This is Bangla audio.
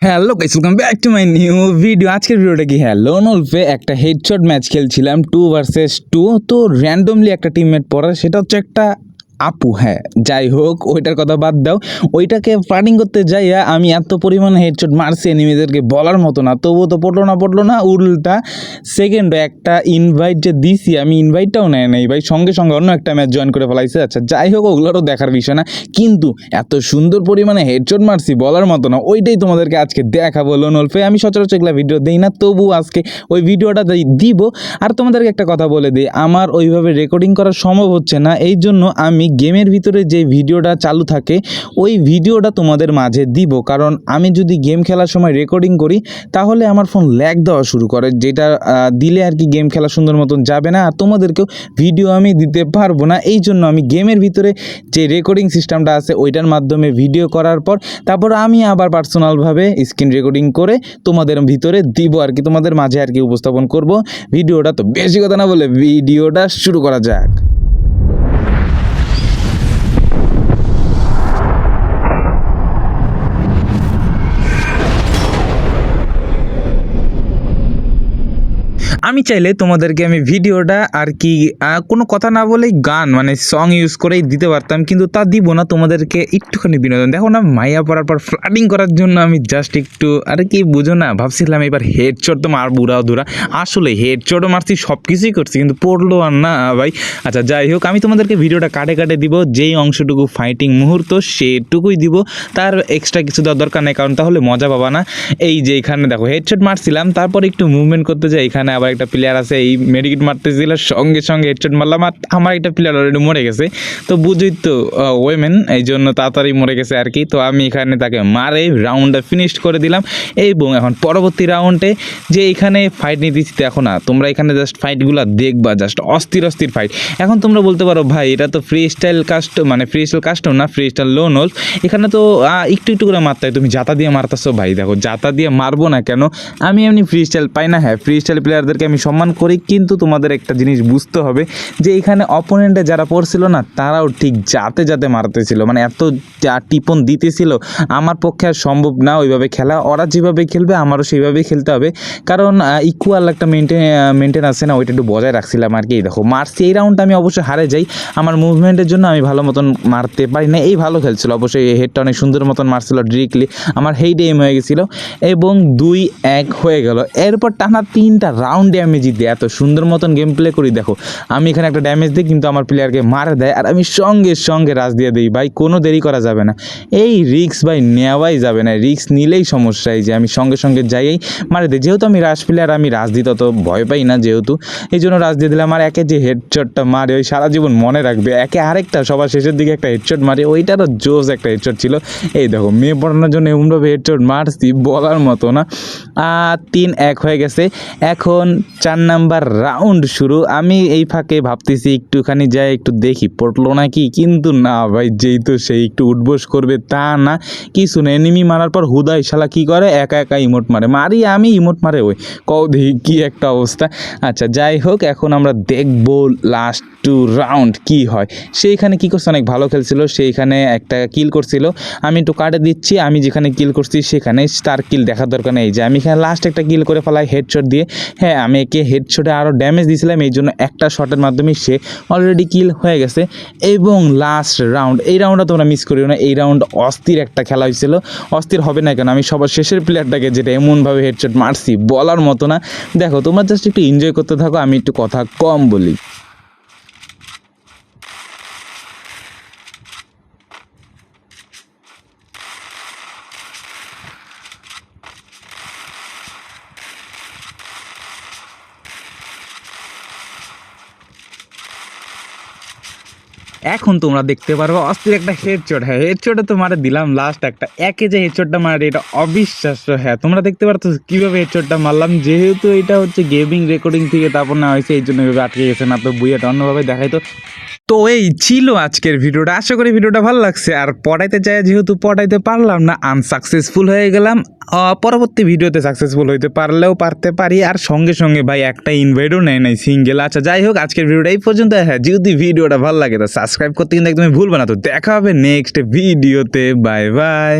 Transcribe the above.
Hello guys, welcome back to my new video. আজকের ভিডিওটা কি, লোন ওলফে একটা হেডশট ম্যাচ খেলছিলাম 2 ভার্সেস 2। তো র্যান্ডমলি একটা টিমমেট পড়া, সেটা হচ্ছে একটা আপু। যাই হোক, ওইটার কথা বাদ দাও। ওইটাকে ফাইটিং করতে যাইয়া আমি এত পরিমাণে হেডশট মারছি এনিমিদেরকে বলার মতো না। তবুও তো পড়লো না উল্টা সেকেন্ডে একটা ইনভাইট যে দিছি, আমি ইনভাইটটাও নেয় নাই ভাই, সঙ্গে সঙ্গে অন্য একটা ম্যাচ জয়েন করে ফেলাইছে। আচ্ছা যাই হোক, ওগুলোরও দেখার বিষয় না, কিন্তু এত সুন্দর পরিমাণে হেডশট মারছি বলার মতো না। ওইটাই তোমাদেরকে আজকে দেখাবো লোন ওলফে। আমি সচরাচর এগুলো ভিডিও দিই না, তবু আজকে ওই ভিডিওটা দিব। আর তোমাদেরকে একটা কথা বলে দিই, আমার ওইভাবে রেকর্ডিং করা সম্ভব হচ্ছে না, এই জন্য আমি গেমের ভিতরে যে ভিডিওটা চালু থাকে ওই ভিডিওটা তোমাদের মাঝে দিব। কারণ আমি যদি গেম খেলার সময় রেকর্ডিং করি তাহলে আমার ফোন ল্যাগ দেওয়া শুরু করে, যেটা দিলে আর কি গেম খেলা সুন্দর মতন যাবে না, আর তোমাদেরকেও ভিডিও আমি দিতে পারবো না। এই জন্য আমি গেমের ভিতরে যে রেকর্ডিং সিস্টেমটা আছে ওইটার মাধ্যমে ভিডিও করার পর তারপর আমি আবার পার্সোনালভাবে স্ক্রিন রেকর্ডিং করে তোমাদের ভিতরে দিব আর কি, তোমাদের মাঝে আর কি উপস্থাপন করব ভিডিওটা। তো বেশি কথা না বলে ভিডিওটা শুরু করা যাক। আমি চাইলে তোমাদেরকে আমি ভিডিওটা আর কি কোনো কথা না বলেই গান মানে সং ইউজ করেই দিতে পারতাম, কিন্তু তা দিব না। তোমাদেরকে একটুখানি বিনোদন দেখো না, মাইয়া পড়ার পর ফ্লাডিং করার জন্য আমি জাস্ট একটু আর কি বুঝো না, ভাবছিলাম এবার হেডশট তো মার বুড়া ধুরা, আসলে হেডশটও মারছি, সব কিছুই করছি, কিন্তু পড়লো আর না ভাই। আচ্ছা যাই হোক, আমি তোমাদেরকে ভিডিওটা কাটে দিব, যেই অংশটুকু ফাইটিং মুহূর্ত সেটুকুই দিব, তার এক্সট্রা কিছু দেওয়ার দরকার নেই, কারণ তাহলে মজা পাবা না। এই যে এখানে দেখো হেডশট মারছিলাম, তারপর একটু মুভমেন্ট করতে যাই, এখানে আবার একটা প্লেয়ার আছে, এই মেডিকেট মারতেছিল, সঙ্গে সঙ্গে হেডশট মারলাম, আর আমার একটা প্লেয়ার অলরেডি মরে গেছে। তো বুঝই তো ওয়েমেন, এই জন্য তাড়াতাড়ি মরে গেছে আর কি। তো আমি এখানে তাকে মারে রাউন্ডটা ফিনিশ করে দিলাম। এবং এখন পরবর্তী রাউন্ডে যে এখানে ফাইট নিয়ে দিচ্ছি, দেখো না তোমরা এখানে জাস্ট ফাইটগুলো দেখবা, জাস্ট অস্থির ফাইট। এখন তোমরা বলতে পারো ভাই এটা তো ফ্রি স্টাইল কাস্টম, মানে ফ্রি স্টাইল কাস্টম না, ফ্রি স্টাইল লোন ওলফ, এখানে তো একটু করে মারতে হয়, তুমি জাতা দিয়ে মারতেছো। ভাই দেখো, জাতা দিয়ে মারবো না কেন, আমি এমনি ফ্রি স্টাইল পাই না। ফ্রি স্টাইল প্লেয়ারদেরকে আমি সম্মান করি, কিন্তু তোমাদের একটা জিনিস বুঝতে হবে যে এখানে অপোনেন্টে যারা পড়ছিল না তারাও ঠিক যাতে মারতেছিল, মানে এত টিপন দিতেছিল, আমার পক্ষে আর সম্ভব না ওইভাবে খেলা। ওরা যেভাবে খেলবে আমারও সেইভাবেই খেলতে হবে, কারণ ইকুয়াল একটা মেনটেন আছে না, ওইটা একটু বজায় রাখছিলাম আর কি। দেখো মারছি, এই রাউন্ডটা আমি অবশ্যই হারে যাই, আমার মুভমেন্টের জন্য আমি ভালো মতন মারতে পারি না। এই ভালো খেলছিল অবশ্যই, এই হেডটা অনেক সুন্দর মতন মারছিল ডিরেক্টলি, আমার হেড এম হয়ে গেছিলো এবং 2-1 হয়ে গেল। এরপর টানা 3টা রাউন্ডে আমি জিতে এত সুন্দর মতন গেম প্লে করি। দেখো আমি এখানে একটা ড্যামেজ দিই, কিন্তু আমার প্লেয়ারকে মারে দেয়, আর আমি সঙ্গে রাশ দিয়ে দিই। ভাই কোনো দেরি করা যাবে না, এই রিক্স ভাই নেওয়াই যাবে না, রিক্স নিলেই সমস্যা। এই যে আমি সঙ্গে যাই মারে দিই, যেহেতু আমি রাশ প্লেয়ার, আমি রাশ দিতে তো ভয় পাই না যেহেতু, এই জন্য রাশ দিয়ে দিলাম। আর একে যে হেডশটটা মারে ওই সারা জীবন মনে রাখবে, একে আরেকটা সবার শেষের দিকে একটা হেডশট মারে, ওইটারও জোস একটা হেডশট ছিল। এই দেখো মেয়ে পড়ানোর জন্য এমনভাবে হেডশট মারছি বলার মতো না। 3-1 হয়ে গেছে। এখন 4 নাম্বার রাউন্ড শুরু। আমি এই ফাঁকে ভাবতেছি একটুখানি যাই একটু দেখি পড়লো নাকি, কিন্তু না ভাই, যেই তো সেই একটু উঠবোস করবে তা না, কিছু না। এনিমি মারার পর হুদাই শালা কি করে, একা ইমোট মারি আমি, ইমোট মারে ওই কও দেখি কি একটা অবস্থা। আচ্ছা যাই হোক, এখন আমরা দেখবো লাস্ট 2 রাউন্ড কি হয়। সেইখানে কি করছে, অনেক ভালো খেলছিল, সেইখানে একটা কিল করছিল, আমি একটু কাটে দিচ্ছি। আমি যেখানে কিল করছি সেখানে তার কিল দেখার দরকার নেই, যে আমি এখানে লাস্ট একটা কিল করে ফেলাই হেডশট দিয়ে। আমি একে হেডশটে আরও ড্যামেজ দিয়েছিলাম, এই জন্য একটা শটের মাধ্যমে সে অলরেডি কিল হয়ে গেছে। এবং লাস্ট রাউন্ড, এই রাউন্ডটা তোমরা মিস করিও না, এই রাউন্ড অস্থির একটা খেলা হয়েছিল। অস্থির হবে না কেন, আমি সবার শেষের প্লেয়ারটাকে যেটা এমনভাবে হেডশট মারছি বলার মতো না। দেখো তোমরা জাস্ট একটু এনজয় করতে থাকো, আমি একটু কথা কম বলি। এখন তোমরা দেখতে পারবো অস্থির একটা হেডশট। হেডশটে তো মারে দিলাম লাস্ট একটা, একে যে হেডশটটা মারে এটা অবিশ্বাস্য। তোমরা দেখতে পারতো কীভাবে হেডশটটা মারলাম, যেহেতু এটা হচ্ছে গেমিং রেকর্ডিং থেকে তারপর না হয়েছে, এই জন্য এভাবে আটকে গেছে, না তো বুইয়াটা অন্যভাবে দেখাইতো। তো এই ছিল আজকের ভিডিওটা, আশা করি ভিডিওটা ভালো লাগছে। আর পড়াইতে চাই, যেহেতু পড়াইতে পারলাম না, আনসাকসেসফুল হয়ে গেলাম। পরবর্তী ভিডিওতে সাকসেসফুল হইতে পারলেও পারতে পারি। আর সঙ্গে ভাই একটা ইনভাইটও নেয় নাই সিঙ্গেল। আচ্ছা যাই হোক, আজকের ভিডিওটা এই পর্যন্ত। যদি ভিডিওটা ভালো লাগে তো সাবস্ক্রাইব করতে কিন্তু একদমই ভুলবে না। তো দেখা হবে নেক্সট ভিডিওতে, বাই বাই।